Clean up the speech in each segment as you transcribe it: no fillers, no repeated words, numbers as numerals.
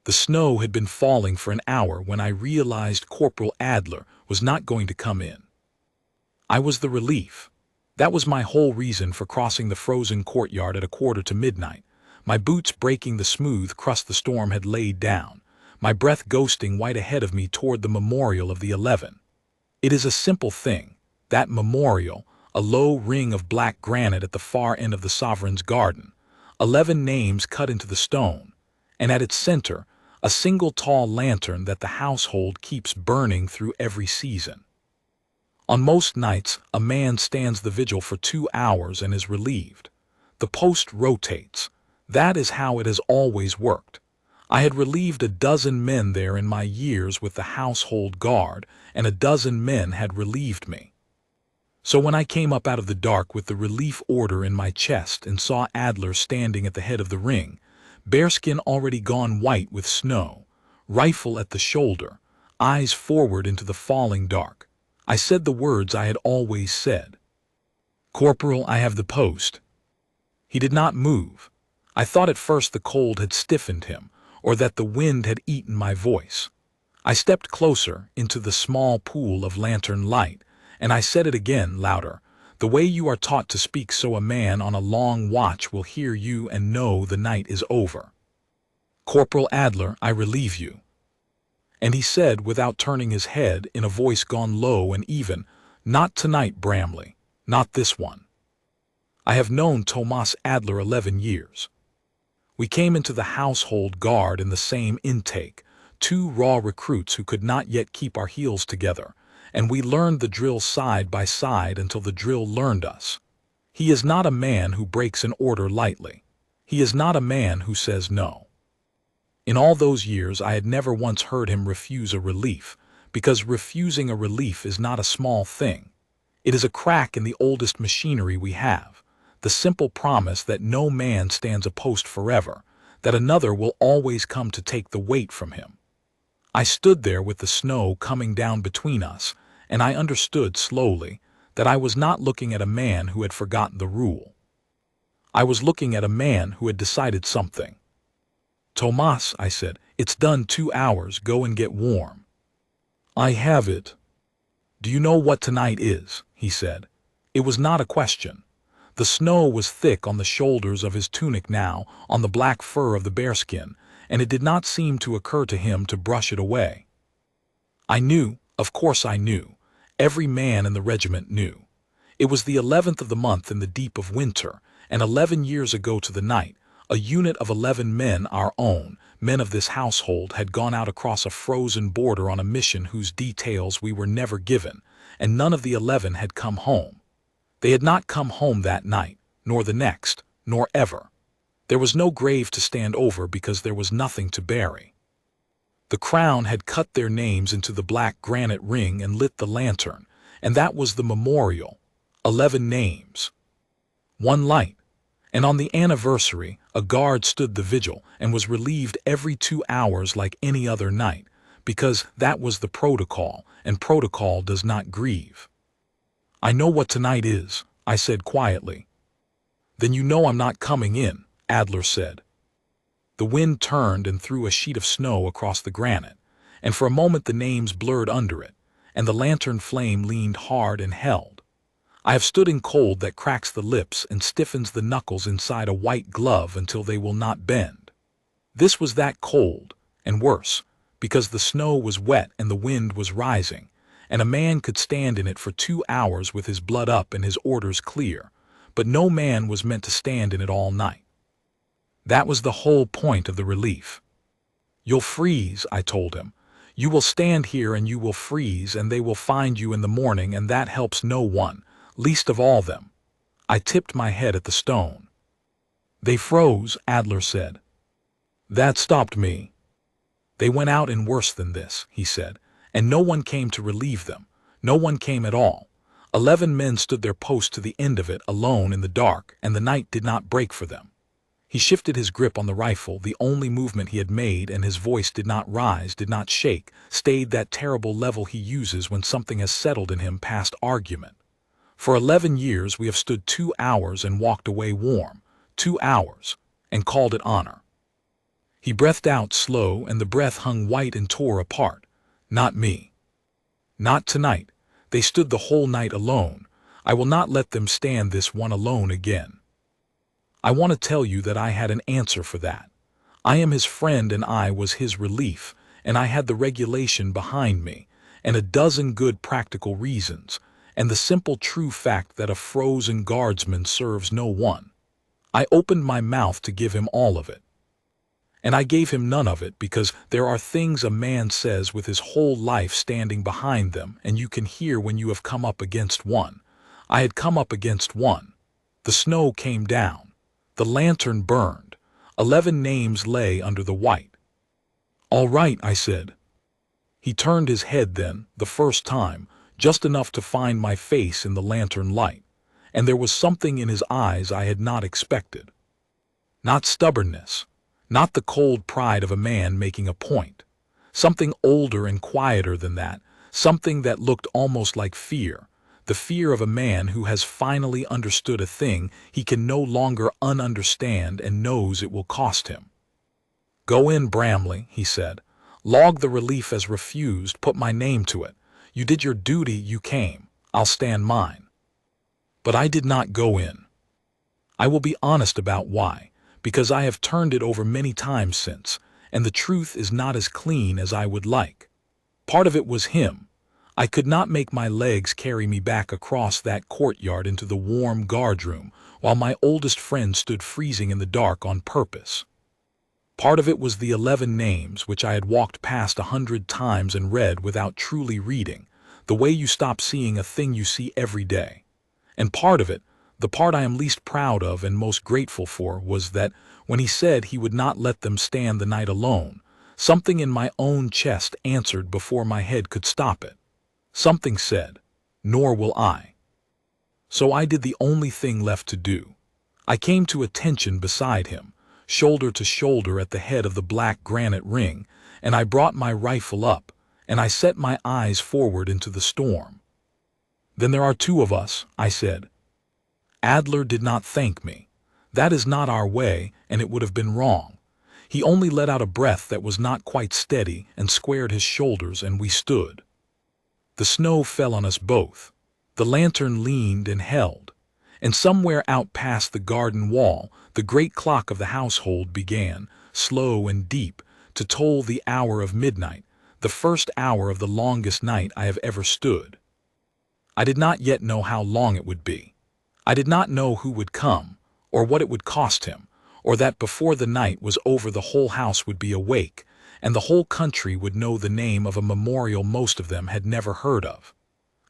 The snow had been falling for an hour when I realized Corporal Adler was not going to come in. I was the relief. That was my whole reason for crossing the frozen courtyard at 1:45. My boots breaking the smooth crust the storm had laid down, my breath ghosting right ahead of me toward the memorial of the 11. It is a simple thing, that memorial, a low ring of black granite at the far end of the sovereign's garden, 11 names cut into the stone, and at its center, a single tall lantern that the household keeps burning through every season. On most nights, a man stands the vigil for 2 hours and is relieved. The post rotates. That is how it has always worked. I had relieved a dozen men there in my years with the household guard, and a dozen men had relieved me. So when I came up out of the dark with the relief order in my chest and saw Adler standing at the head of the ring, bearskin already gone white with snow, rifle at the shoulder, eyes forward into the falling dark, I said the words I had always said. "Corporal, I have the post." He did not move. I thought at first the cold had stiffened him, or that the wind had eaten my voice. I stepped closer into the small pool of lantern light, and I said it again, louder, the way you are taught to speak so a man on a long watch will hear you and know the night is over. "Corporal Adler, I relieve you." And he said, without turning his head, in a voice gone low and even, "Not tonight, Bramley, not this one." I have known Thomas Adler 11 years. We came into the household guard in the same intake, 2 raw recruits who could not yet keep our heels together, and we learned the drill side by side until the drill learned us. He is not a man who breaks an order lightly. He is not a man who says no. In all those years I had never once heard him refuse a relief, because refusing a relief is not a small thing. It is a crack in the oldest machinery we have, the simple promise that no man stands a post forever, that another will always come to take the weight from him. I stood there with the snow coming down between us, and I understood slowly that I was not looking at a man who had forgotten the rule. I was looking at a man who had decided something. "Tomas," I said, "it's done 2 hours, go and get warm." "I have it." "Do you know what tonight is?" he said. It was not a question. The snow was thick on the shoulders of his tunic now, on the black fur of the bearskin, and it did not seem to occur to him to brush it away. I knew, of course I knew. Every man in the regiment knew. It was the 11th of the month in the deep of winter, and 11 years ago to the night, a unit of 11 men, our own, men of this household, had gone out across a frozen border on a mission whose details we were never given, and none of the 11 had come home. They had not come home that night, nor the next, nor ever. There was no grave to stand over because there was nothing to bury. The crown had cut their names into the black granite ring and lit the lantern, and that was the memorial. 11 names. One light. And on the anniversary, a guard stood the vigil and was relieved every 2 hours like any other night, because that was the protocol, and protocol does not grieve. "I know what tonight is," I said quietly. "Then you know I'm not coming in," Adler said. The wind turned and threw a sheet of snow across the granite, and for a moment the names blurred under it, and the lantern flame leaned hard and held. I have stood in cold that cracks the lips and stiffens the knuckles inside a white glove until they will not bend. This was that cold, and worse, because the snow was wet and the wind was rising, and a man could stand in it for 2 hours with his blood up and his orders clear, but no man was meant to stand in it all night. That was the whole point of the relief. "You'll freeze," I told him. "You will stand here and you will freeze, and they will find you in the morning, and that helps no one, least of all them." I tipped my head at the stone. "They froze," Adler said. "That stopped me." "They went out in worse than this," he said, "and no one came to relieve them. No one came at all. 11 men stood their post to the end of it alone in the dark, and the night did not break for them." He shifted his grip on the rifle, the only movement he had made, and his voice did not rise, did not shake, stayed that terrible level he uses when something has settled in him past argument. "For 11 years we have stood 2 hours and walked away warm, 2 hours, and called it honor." He breathed out slow, and the breath hung white and tore apart. Not me. Not tonight. They stood the whole night alone. I will not let them stand this one alone again. I want to tell you that I had an answer for that. I am his friend and I was his relief, and I had the regulation behind me, and a dozen good practical reasons, and the simple true fact that a frozen guardsman serves no one. I opened my mouth to give him all of it. And I gave him none of it because there are things a man says with his whole life standing behind them, and you can hear when you have come up against one. I had come up against one. The snow came down. The lantern burned. 11 names lay under the white. "All right," I said. He turned his head then, the first time, just enough to find my face in the lantern light, and there was something in his eyes I had not expected. Not stubbornness, not the cold pride of a man making a point. Something older and quieter than that, something that looked almost like fear, the fear of a man who has finally understood a thing he can no longer ununderstand and knows it will cost him. "Go in, Bramley," he said. "Log the relief as refused, put my name to it. You did your duty, you came. I'll stand mine." But I did not go in. I will be honest about why, because I have turned it over many times since, and the truth is not as clean as I would like. Part of it was him. I could not make my legs carry me back across that courtyard into the warm guardroom while my oldest friend stood freezing in the dark on purpose. Part of it was the 11 names which I had walked past 100 times and read without truly reading, the way you stop seeing a thing you see every day. And part of it, the part I am least proud of and most grateful for, was that when he said he would not let them stand the night alone, something in my own chest answered before my head could stop it. Something said, "Nor will I." So I did the only thing left to do. I came to attention beside him, shoulder to shoulder at the head of the black granite ring, and I brought my rifle up, and I set my eyes forward into the storm. "Then there are 2 of us," I said. Adler did not thank me. That is not our way, and it would have been wrong. He only let out a breath that was not quite steady and squared his shoulders, and we stood. The snow fell on us both. The lantern leaned and held. And somewhere out past the garden wall, the great clock of the household began, slow and deep, to toll the hour of midnight, the first hour of the longest night I have ever stood. I did not yet know how long it would be. I did not know who would come, or what it would cost him, or that before the night was over the whole house would be awake, and the whole country would know the name of a memorial most of them had never heard of.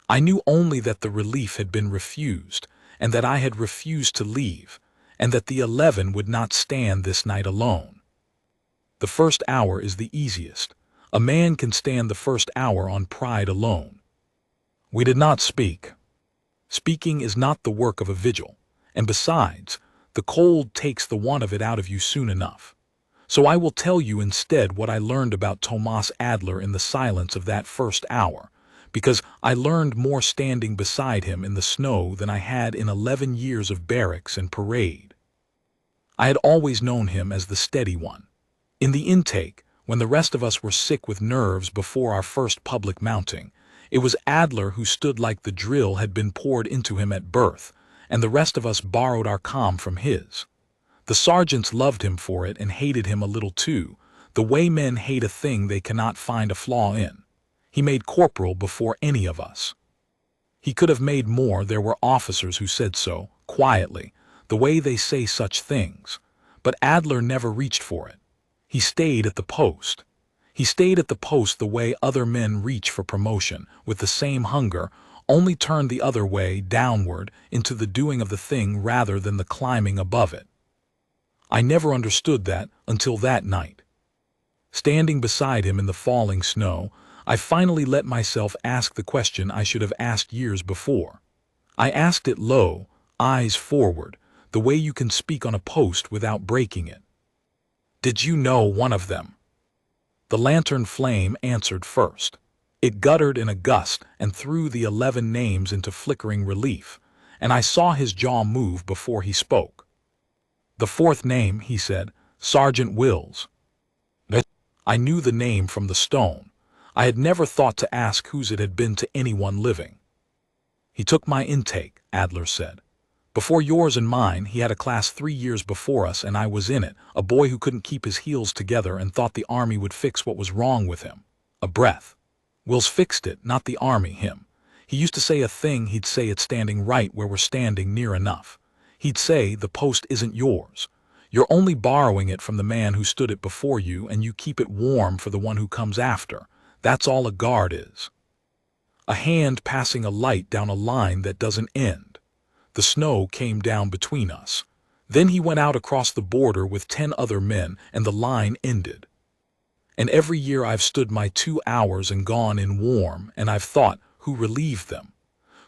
I knew only that the relief had been refused, and that I had refused to leave, and that the 11 would not stand this night alone. The first hour is the easiest. A man can stand the first hour on pride alone. We did not speak. Speaking is not the work of a vigil, and besides, the cold takes the want of it out of you soon enough. So I will tell you instead what I learned about Tomas Adler in the silence of that first hour, because I learned more standing beside him in the snow than I had in 11 years of barracks and parade. I had always known him as the steady one. In the intake, when the rest of us were sick with nerves before our first public mounting, it was Adler who stood like the drill had been poured into him at birth, and the rest of us borrowed our calm from his. The sergeants loved him for it and hated him a little too, the way men hate a thing they cannot find a flaw in. He made corporal before any of us. He could have made more. There were officers who said so, quietly, the way they say such things. But Adler never reached for it. He stayed at the post. He stayed at the post the way other men reach for promotion, with the same hunger, only turned the other way, downward, into the doing of the thing rather than the climbing above it. I never understood that until that night. Standing beside him in the falling snow, I finally let myself ask the question I should have asked years before. I asked it low, eyes forward, the way you can speak on a post without breaking it. "Did you know one of them?" The lantern flame answered first. It guttered in a gust and threw the 11 names into flickering relief, and I saw his jaw move before he spoke. "The 4th name," he said, "Sergeant Wills." I knew the name from the stone. I had never thought to ask whose it had been to anyone living. He took my intake, Adler said. Before yours and mine, he had a class 3 years before us, and I was in it, a boy who couldn't keep his heels together and thought the army would fix what was wrong with him. A breath. Will's fixed it, not the army, him. He used to say a thing, he'd say it standing right where we're standing near enough. He'd say, the post isn't yours. You're only borrowing it from the man who stood it before you, and you keep it warm for the one who comes after. That's all a guard is. A hand passing a light down a line that doesn't end. The snow came down between us. Then he went out across the border with 10 other men, and the line ended. And every year I've stood my 2 hours and gone in warm, and I've thought, who relieved them?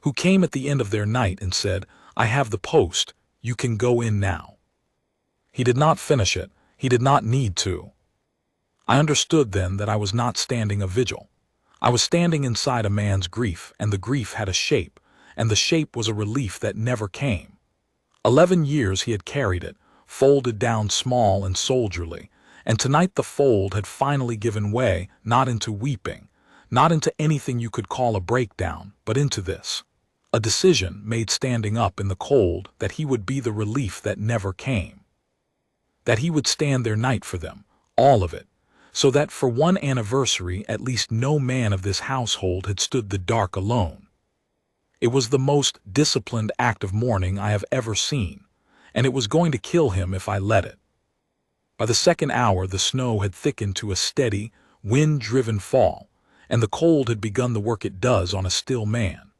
Who came at the end of their night and said, I have the post, you can go in now. He did not finish it, he did not need to. I understood then that I was not standing a vigil. I was standing inside a man's grief, and the grief had a shape, and the shape was a relief that never came. 11 years he had carried it, folded down small and soldierly, and tonight the fold had finally given way, not into weeping, not into anything you could call a breakdown, but into this. A decision made standing up in the cold that he would be the relief that never came. That he would stand their night for them, all of it, so that for one anniversary at least no man of this household had stood the dark alone. It was the most disciplined act of mourning I have ever seen, and it was going to kill him if I let it. By the second hour the snow had thickened to a steady, wind-driven fall, and the cold had begun the work it does on a still man.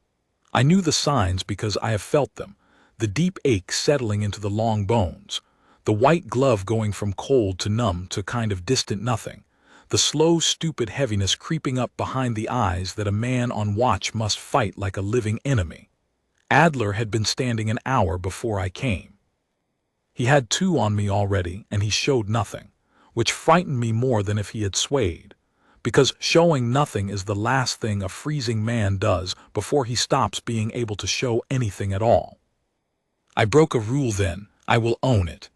I knew the signs because I have felt them, the deep ache settling into the long bones, the white glove going from cold to numb to kind of distant nothing, the slow, stupid heaviness creeping up behind the eyes that a man on watch must fight like a living enemy. Adler had been standing an hour before I came. He had 2 on me already, and he showed nothing, which frightened me more than if he had swayed, because showing nothing is the last thing a freezing man does before he stops being able to show anything at all. I broke a rule then, I will own it.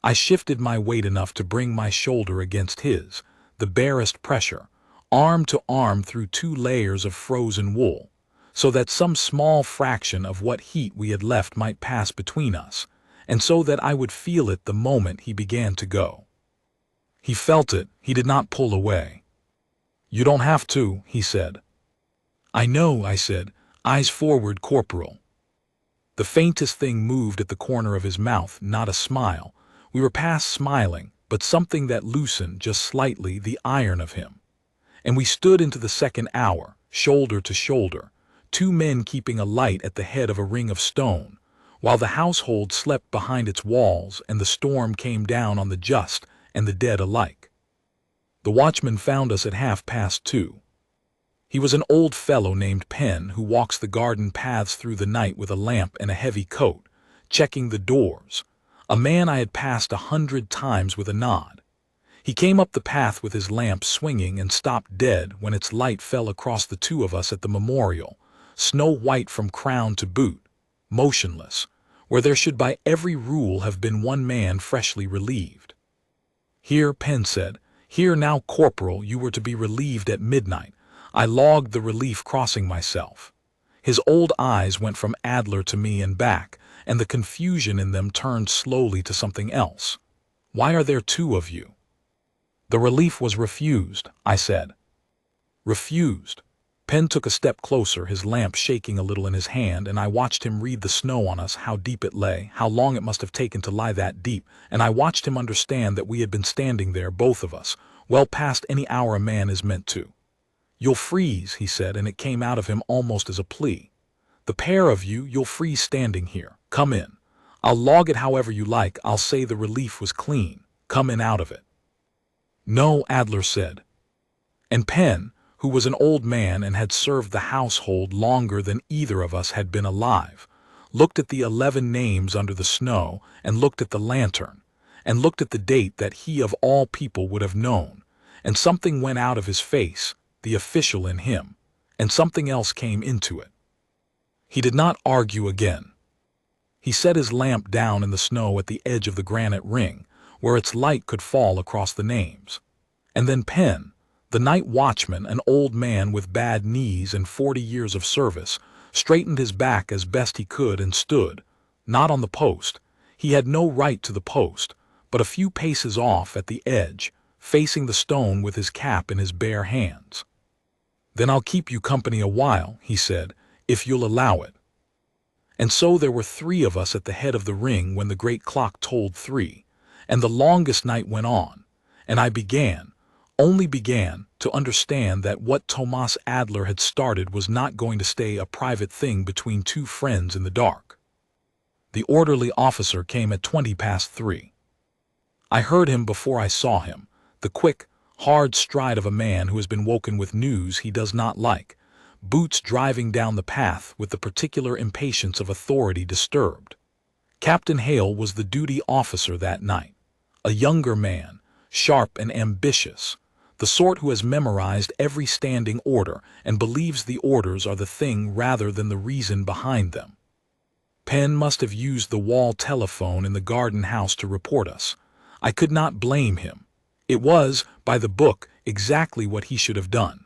I shifted my weight enough to bring my shoulder against his, the barest pressure, arm to arm through 2 layers of frozen wool, so that some small fraction of what heat we had left might pass between us, and so that I would feel it the moment he began to go. He felt it, he did not pull away. You don't have to, he said. I know, I said, eyes forward, Corporal. The faintest thing moved at the corner of his mouth, not a smile. We were past smiling, but something that loosened just slightly the iron of him. And we stood into the second hour, shoulder to shoulder, 2 men keeping a light at the head of a ring of stone, while the household slept behind its walls and the storm came down on the just and the dead alike. The watchman found us at 2:30. He was an old fellow named Penn who walks the garden paths through the night with a lamp and a heavy coat, checking the doors, a man I had passed 100 times with a nod. He came up the path with his lamp swinging and stopped dead when its light fell across the 2 of us at the memorial, snow-white from crown to boot, motionless, where there should by every rule have been 1 man freshly relieved. Here, Penn said, here now, Corporal, you were to be relieved at midnight. I logged the relief crossing myself. His old eyes went from Adler to me and back, and the confusion in them turned slowly to something else. Why are there 2 of you? The relief was refused, I said. Refused. Penn took a step closer, his lamp shaking a little in his hand, and I watched him read the snow on us, how deep it lay, how long it must have taken to lie that deep, and I watched him understand that we had been standing there, both of us, well past any hour a man is meant to. You'll freeze, he said, and it came out of him almost as a plea. The pair of you, you'll freeze standing here. Come in. I'll log it however you like. I'll say the relief was clean. Come in out of it. No, Adler said. And Penn, who was an old man and had served the household longer than either of us had been alive, looked at the 11 names under the snow and looked at the lantern, and looked at the date that he of all people would have known, and something went out of his face, the official in him, and something else came into it. He did not argue again. He set his lamp down in the snow at the edge of the granite ring, where its light could fall across the names. And then Penn, the night watchman, an old man with bad knees and 40 years of service, straightened his back as best he could and stood, not on the post. He had no right to the post, but a few paces off at the edge, facing the stone with his cap in his bare hands. "Then I'll keep you company a while," he said, "if you'll allow it." And so there were 3 of us at the head of the ring when the great clock tolled 3, and the longest night went on, and I only began, to understand that what Tomas Adler had started was not going to stay a private thing between 2 friends in the dark. The orderly officer came at 20 past 3. I heard him before I saw him, the quick, hard stride of a man who has been woken with news he does not like, boots driving down the path with the particular impatience of authority disturbed. Captain Hale was the duty officer that night, a younger man, sharp and ambitious, the sort who has memorized every standing order and believes the orders are the thing rather than the reason behind them. Penn must have used the wall telephone in the garden house to report us. I could not blame him. It was, by the book, exactly what he should have done.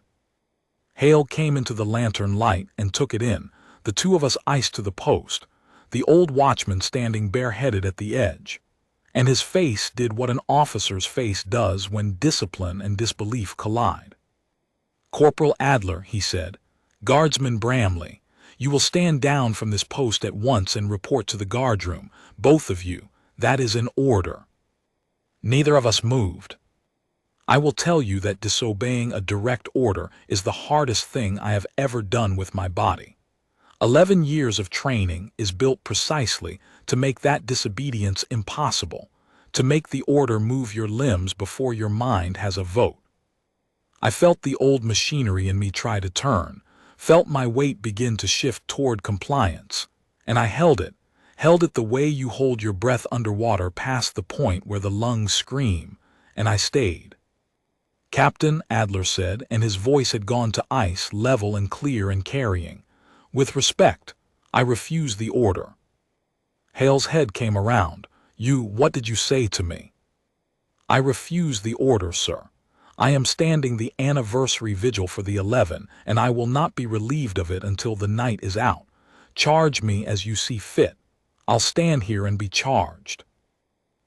Hale came into the lantern light and took it in, the 2 of us iced to the post, the old watchman standing bareheaded at the edge. And his face did what an officer's face does when discipline and disbelief collide. "Corporal Adler," he said, "Guardsman Bramley, you will stand down from this post at once and report to the guardroom, both of you. That is an order." Neither of us moved. I will tell you that disobeying a direct order is the hardest thing I have ever done with my body. 11 years of training is built precisely to make that disobedience impossible, to make the order move your limbs before your mind has a vote. I felt the old machinery in me try to turn, felt my weight begin to shift toward compliance, and I held it the way you hold your breath underwater past the point where the lungs scream, and I stayed. "Captain," Adler said, and his voice had gone to ice, level and clear and carrying, "with respect, I refuse the order." Hale's head came around. What did you say to me?" "I refuse the order, sir. I am standing the anniversary vigil for the 11, and I will not be relieved of it until the night is out. Charge me as you see fit. I'll stand here and be charged."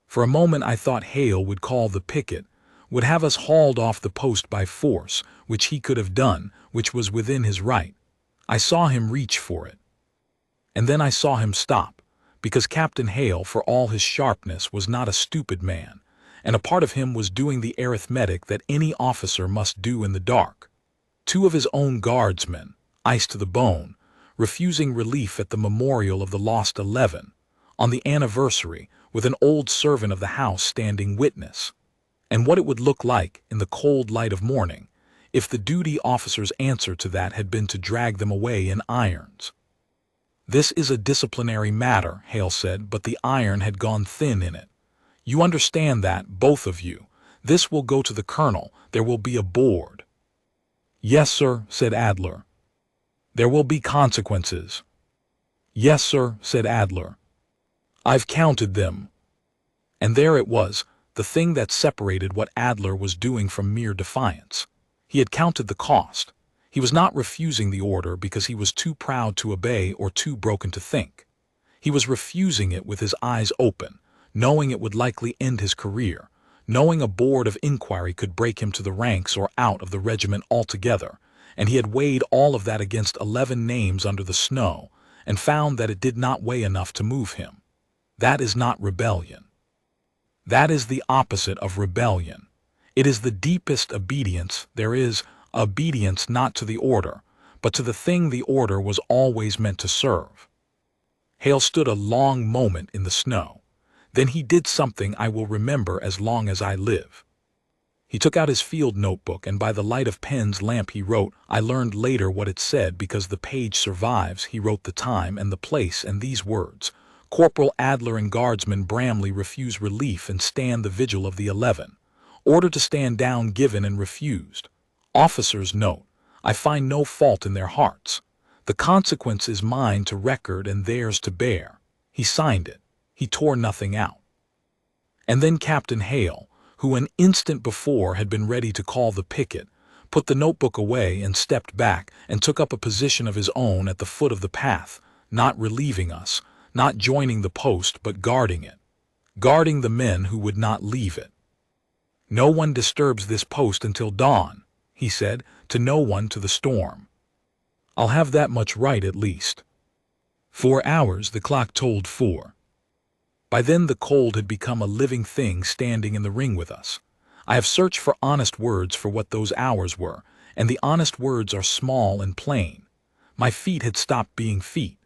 For a moment I thought Hale would call the picket, would have us hauled off the post by force, which he could have done, which was within his right. I saw him reach for it. And then I saw him stop, because Captain Hale, for all his sharpness, was not a stupid man, and a part of him was doing the arithmetic that any officer must do in the dark. 2 of his own guardsmen, iced to the bone, refusing relief at the memorial of the lost 11, on the anniversary, with an old servant of the house standing witness. And what it would look like, in the cold light of morning, if the duty officer's answer to that had been to drag them away in irons. "This is a disciplinary matter," Hale said, but the iron had gone thin in it. "You understand that, both of you. This will go to the colonel. There will be a board." "Yes, sir," said Adler. "There will be consequences." "Yes, sir," said Adler. "I've counted them." And there it was, the thing that separated what Adler was doing from mere defiance. He had counted the cost. He was not refusing the order because he was too proud to obey or too broken to think. He was refusing it with his eyes open, knowing it would likely end his career, knowing a board of inquiry could break him to the ranks or out of the regiment altogether, and he had weighed all of that against 11 names under the snow and found that it did not weigh enough to move him. That is not rebellion. That is the opposite of rebellion. It is the deepest obedience there is, obedience not to the order, but to the thing the order was always meant to serve. Hale stood a long moment in the snow. Then he did something I will remember as long as I live. He took out his field notebook, and by the light of Penn's lamp he wrote. I learned later what it said because the page survives. He wrote the time and the place and these words: Corporal Adler and Guardsman Bramley refuse relief and stand the vigil of the 11. Order to stand down given and refused. Officers note, I find no fault in their hearts. The consequence is mine to record and theirs to bear. He signed it. He tore nothing out. And then Captain Hale, who an instant before had been ready to call the picket, put the notebook away and stepped back and took up a position of his own at the foot of the path, not relieving us, not joining the post but guarding it, guarding the men who would not leave it. "No one disturbs this post until dawn," he said, to no one to the storm. "I'll have that much right at least." 4 hours, the clock told 4. By then the cold had become a living thing standing in the ring with us. I have searched for honest words for what those hours were, and the honest words are small and plain. My feet had stopped being feet.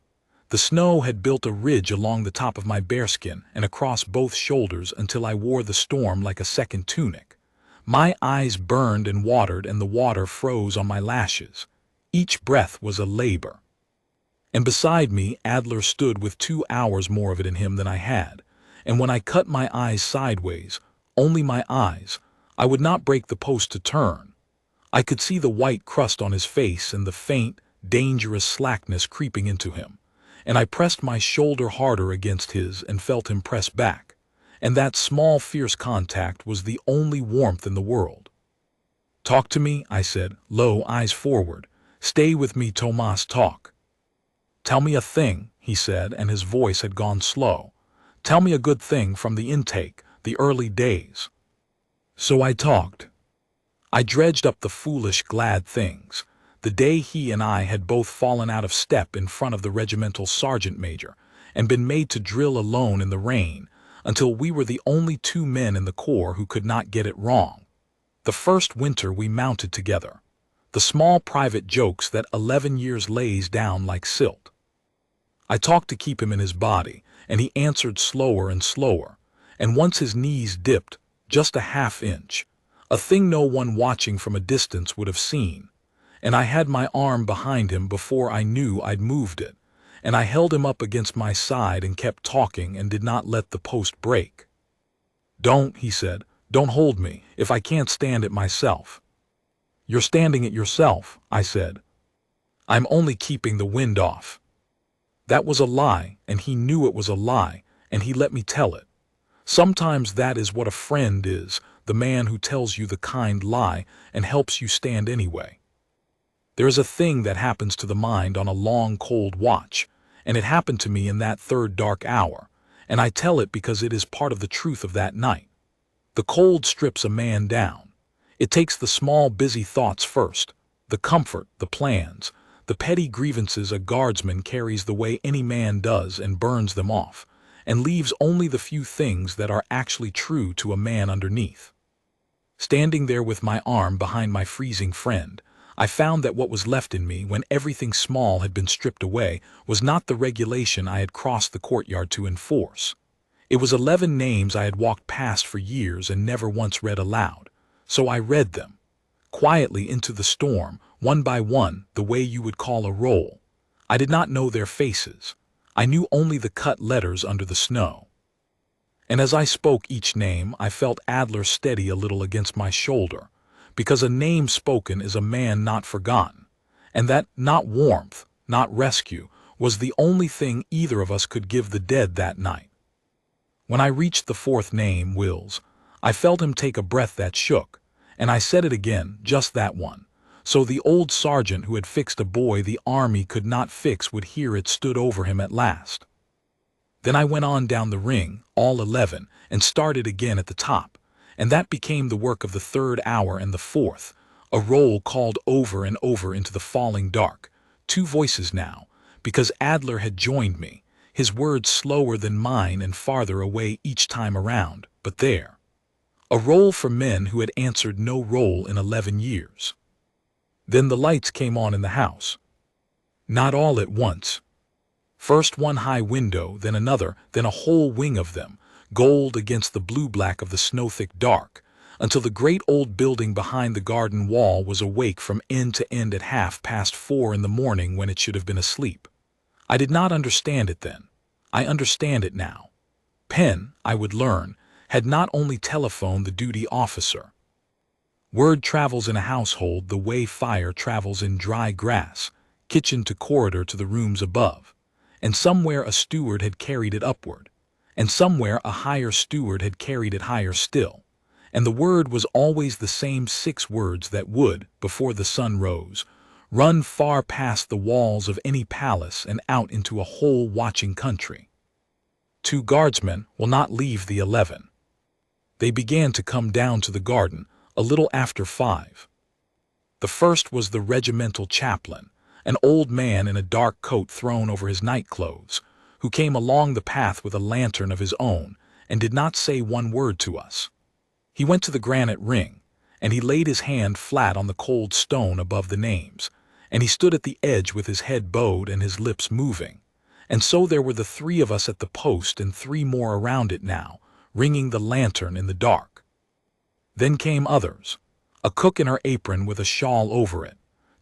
The snow had built a ridge along the top of my bearskin and across both shoulders until I wore the storm like a second tunic. My eyes burned and watered, and the water froze on my lashes. Each breath was a labor. And beside me, Adler stood with 2 hours more of it in him than I had, and when I cut my eyes sideways, only my eyes, I would not break the post to turn. I could see the white crust on his face and the faint, dangerous slackness creeping into him, and I pressed my shoulder harder against his and felt him press back, and that small, fierce contact was the only warmth in the world. "Talk to me," I said, low, eyes forward. "Stay with me, Tomas, talk." "Tell me a thing," he said, and his voice had gone slow. "Tell me a good thing from the intake, the early days." So I talked. I dredged up the foolish, glad things. The day he and I had both fallen out of step in front of the regimental sergeant major and been made to drill alone in the rain until we were the only 2 men in the corps who could not get it wrong. The first winter we mounted together. The small private jokes that 11 years lays down like silt. I talked to keep him in his body, and he answered slower and slower, and once his knees dipped, just a half-inch, a thing no one watching from a distance would have seen, and I had my arm behind him before I knew I'd moved it, and I held him up against my side and kept talking and did not let the post break. "Don't," he said, "don't hold me, if I can't stand it myself." "You're standing it yourself," I said. "I'm only keeping the wind off." That was a lie, and he knew it was a lie, and he let me tell it. Sometimes that is what a friend is, the man who tells you the kind lie and helps you stand anyway. There is a thing that happens to the mind on a long, cold watch, and it happened to me in that third dark hour, and I tell it because it is part of the truth of that night. The cold strips a man down. It takes the small, busy thoughts first, the comfort, the plans, the petty grievances a guardsman carries the way any man does and burns them off, and leaves only the few things that are actually true to a man underneath. Standing there with my arm behind my freezing friend, I found that what was left in me when everything small had been stripped away was not the regulation I had crossed the courtyard to enforce. It was 11 names I had walked past for years and never once read aloud, so I read them, quietly into the storm, one by one, the way you would call a roll. I did not know their faces. I knew only the cut letters under the snow. And as I spoke each name, I felt Adler steady a little against my shoulder, because a name spoken is a man not forgotten, and that not warmth, not rescue, was the only thing either of us could give the dead that night. When I reached the 4th name, Wills, I felt him take a breath that shook, and I said it again, just that one, so the old sergeant who had fixed a boy the army could not fix would hear it stood over him at last. Then I went on down the ring, all 11, and started again at the top, and that became the work of the 3rd hour and the 4th, a roll called over and over into the falling dark, 2 voices now, because Adler had joined me, his words slower than mine and farther away each time around, but there. A roll for men who had answered no roll in 11 years. Then the lights came on in the house. Not all at once. First one high window, then another, then a whole wing of them, gold against the blue-black of the snow-thick dark, until the great old building behind the garden wall was awake from end to end at 4:30 in the morning when it should have been asleep. I did not understand it then. I understand it now. Penn, I would learn, had not only telephoned the duty officer. Word travels in a household the way fire travels in dry grass, kitchen to corridor to the rooms above, and somewhere a steward had carried it upward, and somewhere a higher steward had carried it higher still, and the word was always the same 6 words that would, before the sun rose, run far past the walls of any palace and out into a whole watching country. 2 guardsmen will not leave the 11. They began to come down to the garden a little after 5. The first was the regimental chaplain, an old man in a dark coat thrown over his night clothes, who came along the path with a lantern of his own and did not say one word to us. He went to the granite ring, and he laid his hand flat on the cold stone above the names, and he stood at the edge with his head bowed and his lips moving. And so there were the 3 of us at the post and 3 more around it now, ringing the lantern in the dark. Then came others, a cook in her apron with a shawl over it,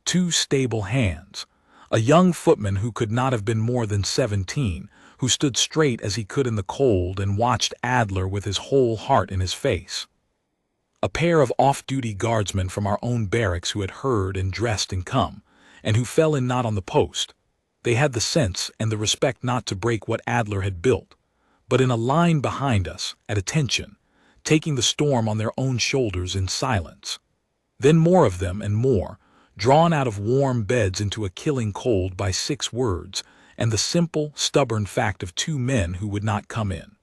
2 stable hands, a young footman who could not have been more than 17, who stood straight as he could in the cold and watched Adler with his whole heart in his face. A pair of off-duty guardsmen from our own barracks who had heard and dressed and come, and who fell in not on the post. They had the sense and the respect not to break what Adler had built, but in a line behind us, at attention, taking the storm on their own shoulders in silence. Then more of them and more, drawn out of warm beds into a killing cold by 6 words, and the simple, stubborn fact of 2 men who would not come in.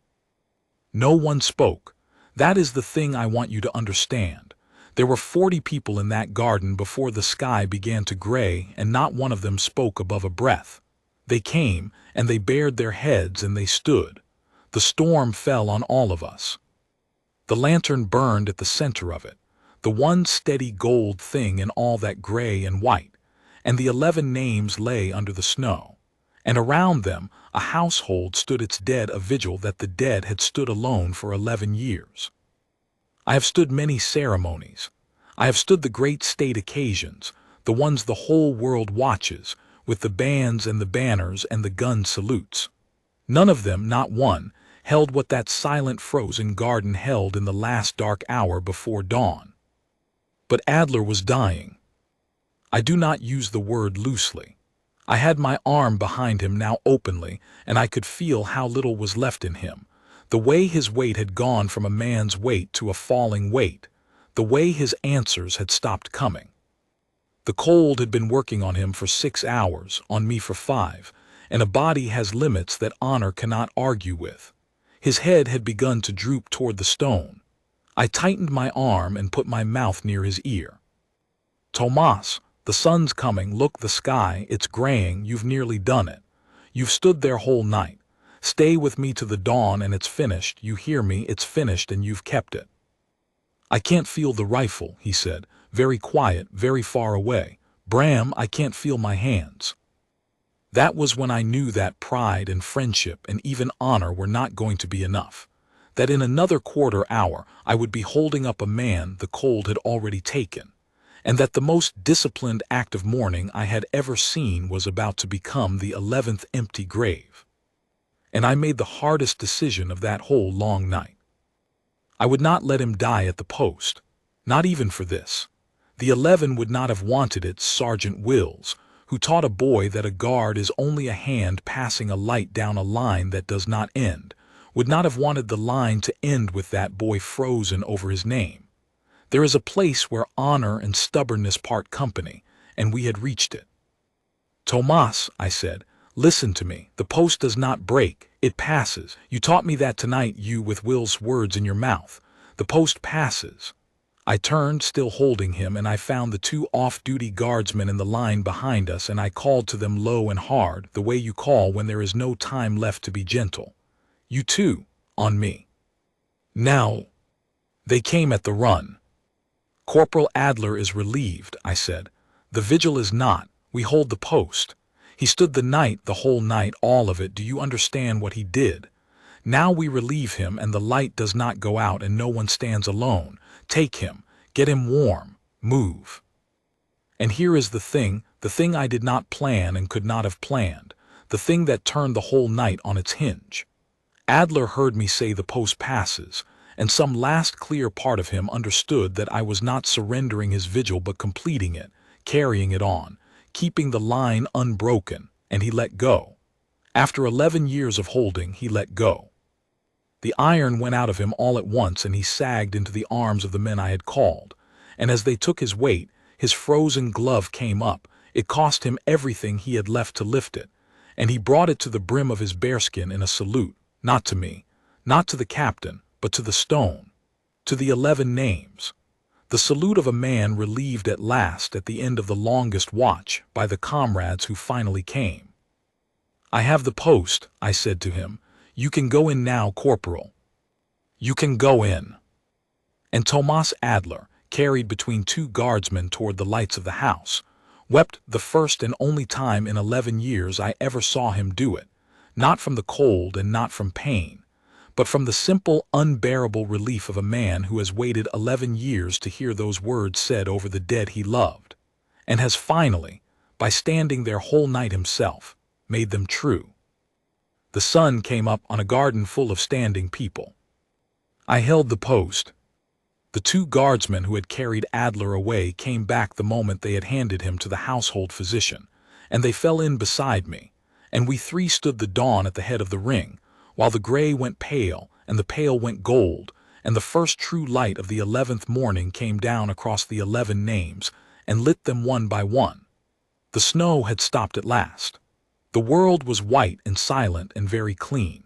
No one spoke. That is the thing I want you to understand. There were 40 people in that garden before the sky began to gray, and not one of them spoke above a breath. They came, and they bared their heads, and they stood. The storm fell on all of us. The lantern burned at the center of it, the one steady gold thing in all that gray and white, and the 11 names lay under the snow. And around them a household stood its dead, a vigil that the dead had stood alone for 11 years. I have stood many ceremonies. I have stood the great state occasions, the ones the whole world watches, with the bands and the banners and the gun salutes. None of them, not one, held what that silent frozen garden held in the last dark hour before dawn. But Adler was dying. I do not use the word loosely. I had my arm behind him now openly, and I could feel how little was left in him, the way his weight had gone from a man's weight to a falling weight, the way his answers had stopped coming. The cold had been working on him for 6 hours, on me for 5, and a body has limits that honor cannot argue with. His head had begun to droop toward the stone. I tightened my arm and put my mouth near his ear. "Tomas, the sun's coming, look the sky, it's graying, you've nearly done it. You've stood there whole night. Stay with me to the dawn and it's finished, you hear me, it's finished and you've kept it." "I can't feel the rifle," he said, very quiet, very far away. "Bram, I can't feel my hands." That was when I knew that pride and friendship and even honor were not going to be enough. That in another quarter hour I would be holding up a man the cold had already taken, and that the most disciplined act of mourning I had ever seen was about to become the 11th empty grave. And I made the hardest decision of that whole long night. I would not let him die at the post, not even for this. The 11 would not have wanted it. Sergeant Wills, who taught a boy that a guard is only a hand passing a light down a line that does not end, would not have wanted the line to end with that boy frozen over his name. There is a place where honor and stubbornness part company, and we had reached it. "Tomas," I said, "listen to me. The post does not break, it passes. You taught me that tonight, you with Will's words in your mouth. The post passes." I turned, still holding him, and I found the 2 off-duty guardsmen in the line behind us, and I called to them low and hard, the way you call when there is no time left to be gentle. "You too, on me." Now, they came at the run. "Corporal Adler is relieved," I said. "The vigil is not. We hold the post. He stood the night, the whole night, all of it. Do you understand what he did? Now we relieve him, and the light does not go out, and no one stands alone. Take him, get him warm, move." And here is the thing I did not plan and could not have planned, the thing that turned the whole night on its hinge. Adler heard me say the post passes, and some last clear part of him understood that I was not surrendering his vigil but completing it, carrying it on, keeping the line unbroken, and he let go. After 11 years of holding, he let go. The iron went out of him all at once, and he sagged into the arms of the men I had called. And as they took his weight, his frozen glove came up. It cost him everything he had left to lift it, and he brought it to the brim of his bearskin in a salute, not to me, not to the captain, but to the stone, to the 11 names. The salute of a man relieved at last at the end of the longest watch by the comrades who finally came. "I have the post," I said to him. "You can go in now, Corporal. You can go in." And Tomas Adler, carried between 2 guardsmen toward the lights of the house, wept the first and only time in 11 years I ever saw him do it, not from the cold and not from pain, but from the simple, unbearable relief of a man who has waited 11 years to hear those words said over the dead he loved, and has finally, by standing there whole night himself, made them true. The sun came up on a garden full of standing people. I held the post. The 2 guardsmen who had carried Adler away came back the moment they had handed him to the household physician, and they fell in beside me, and we 3 stood the dawn at the head of the ring, while the gray went pale and the pale went gold, and the first true light of the 11th morning came down across the 11 names and lit them one by one. The snow had stopped at last. The world was white and silent and very clean.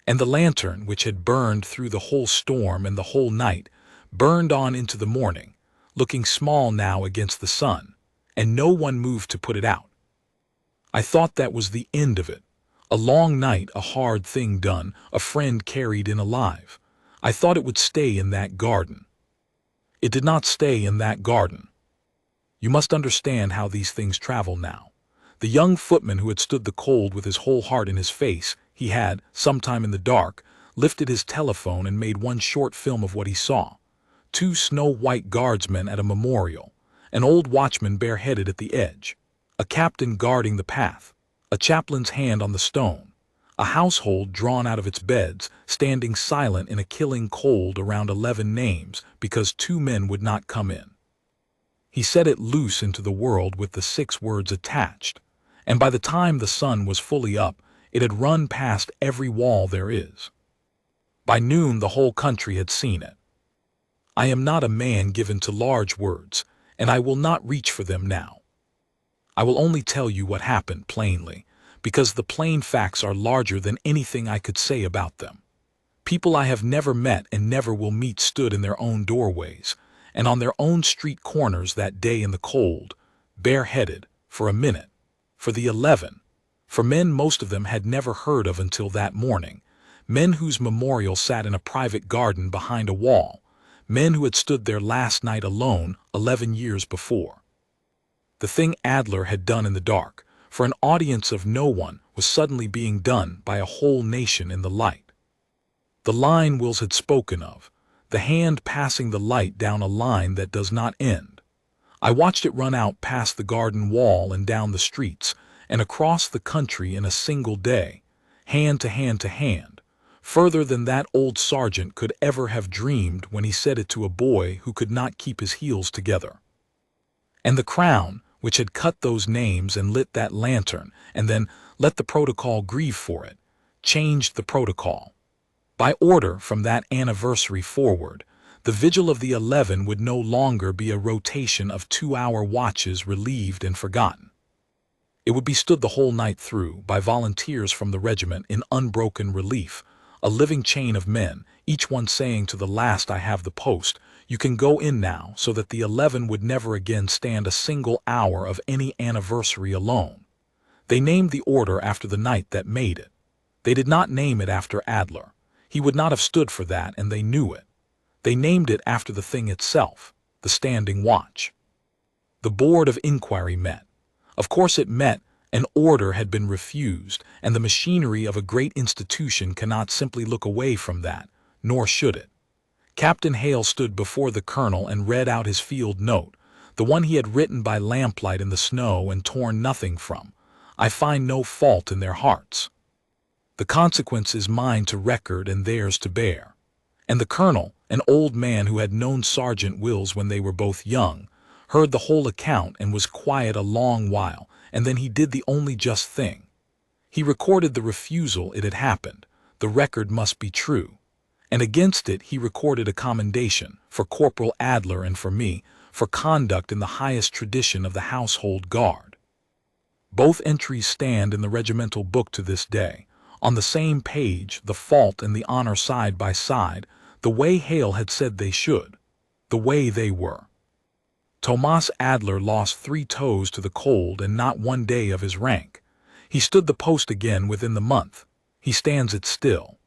And the lantern, which had burned through the whole storm and the whole night, burned on into the morning, looking small now against the sun, and no one moved to put it out. I thought that was the end of it. A long night, a hard thing done, a friend carried in alive. I thought it would stay in that garden. It did not stay in that garden. You must understand how these things travel now. The young footman who had stood the cold with his whole heart in his face, he had, sometime in the dark, lifted his telephone and made one short film of what he saw. 2 snow-white guardsmen at a memorial, an old watchman bareheaded at the edge, a captain guarding the path, a chaplain's hand on the stone, a household drawn out of its beds, standing silent in a killing cold around 11 names because 2 men would not come in. He set it loose into the world with the 6 words attached, and by the time the sun was fully up, it had run past every wall there is. By noon the whole country had seen it. I am not a man given to large words, and I will not reach for them now. I will only tell you what happened plainly, because the plain facts are larger than anything I could say about them. People I have never met and never will meet stood in their own doorways, and on their own street corners that day in the cold, bareheaded, for a minute, for the 11, for men most of them had never heard of until that morning, men whose memorial sat in a private garden behind a wall, men who had stood there last night alone 11 years before. The thing Adler had done in the dark, for an audience of no one, was suddenly being done by a whole nation in the light. The line Wills had spoken of, the hand passing the light down a line that does not end. I watched it run out past the garden wall and down the streets, and across the country in a single day, hand to hand to hand, further than that old sergeant could ever have dreamed when he said it to a boy who could not keep his heels together. And the crown, which had cut those names and lit that lantern, and then let the protocol grieve for it, changed the protocol. By order from that anniversary forward, the Vigil of the 11 would no longer be a rotation of 2-hour watches relieved and forgotten. It would be stood the whole night through by volunteers from the regiment in unbroken relief, a living chain of men, each one saying to the last, "I have the post, you can go in now," so that the 11 would never again stand a single hour of any anniversary alone. They named the order after the night that made it. They did not name it after Adler. He would not have stood for that, and they knew it. They named it after the thing itself, the standing watch. The Board of Inquiry met. Of course it met. An order had been refused, and the machinery of a great institution cannot simply look away from that, nor should it. Captain Hale stood before the colonel and read out his field note, the one he had written by lamplight in the snow and torn nothing from. I find no fault in their hearts. The consequence is mine to record and theirs to bear. And the colonel, an old man who had known Sergeant Wills when they were both young, heard the whole account and was quiet a long while, and then he did the only just thing. He recorded the refusal it had happened, the record must be true. And against it he recorded a commendation for Corporal Adler and for me, for conduct in the highest tradition of the household guard. Both entries stand in the regimental book to this day. On the same page, the fault and the honor side by side, the way Hale had said they should, the way they were. Tomas Adler lost 3 toes to the cold and not 1 day of his rank. He stood the post again within the month. He stands it still.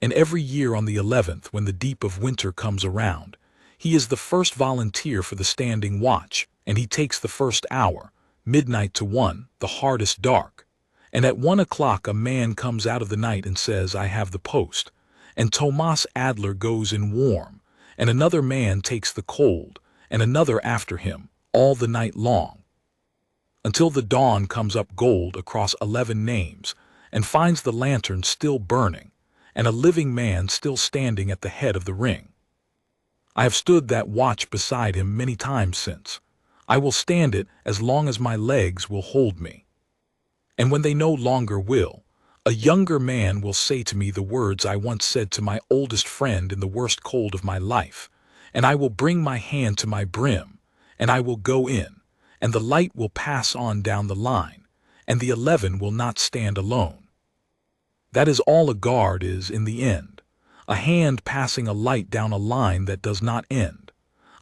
And every year on the 11th, when the deep of winter comes around, he is the first volunteer for the standing watch, and he takes the first hour, midnight to 1, the hardest dark. And at 1 o'clock a man comes out of the night and says, I have the post. And Tomas Adler goes in warm, and another man takes the cold, and another after him, all the night long, until the dawn comes up gold across 11 names, and finds the lantern still burning, and a living man still standing at the head of the ring. I have stood that watch beside him many times since. I will stand it as long as my legs will hold me. And when they no longer will, a younger man will say to me the words I once said to my oldest friend in the worst cold of my life, and I will bring my hand to my brim, and I will go in, and the light will pass on down the line, and the 11 will not stand alone. That is all a guard is in the end, a hand passing a light down a line that does not end.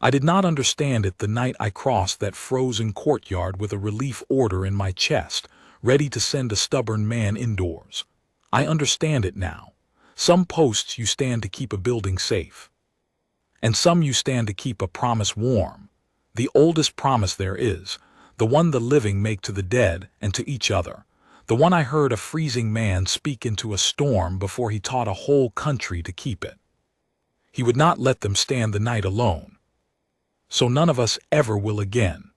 I did not understand it the night I crossed that frozen courtyard with a relief order in my chest, ready to send a stubborn man indoors. I understand it now. Some posts you stand to keep a building safe, and some you stand to keep a promise warm. The oldest promise there is, the one the living make to the dead and to each other, the one I heard a freezing man speak into a storm before he taught a whole country to keep it. He would not let them stand the night alone. So none of us ever will again.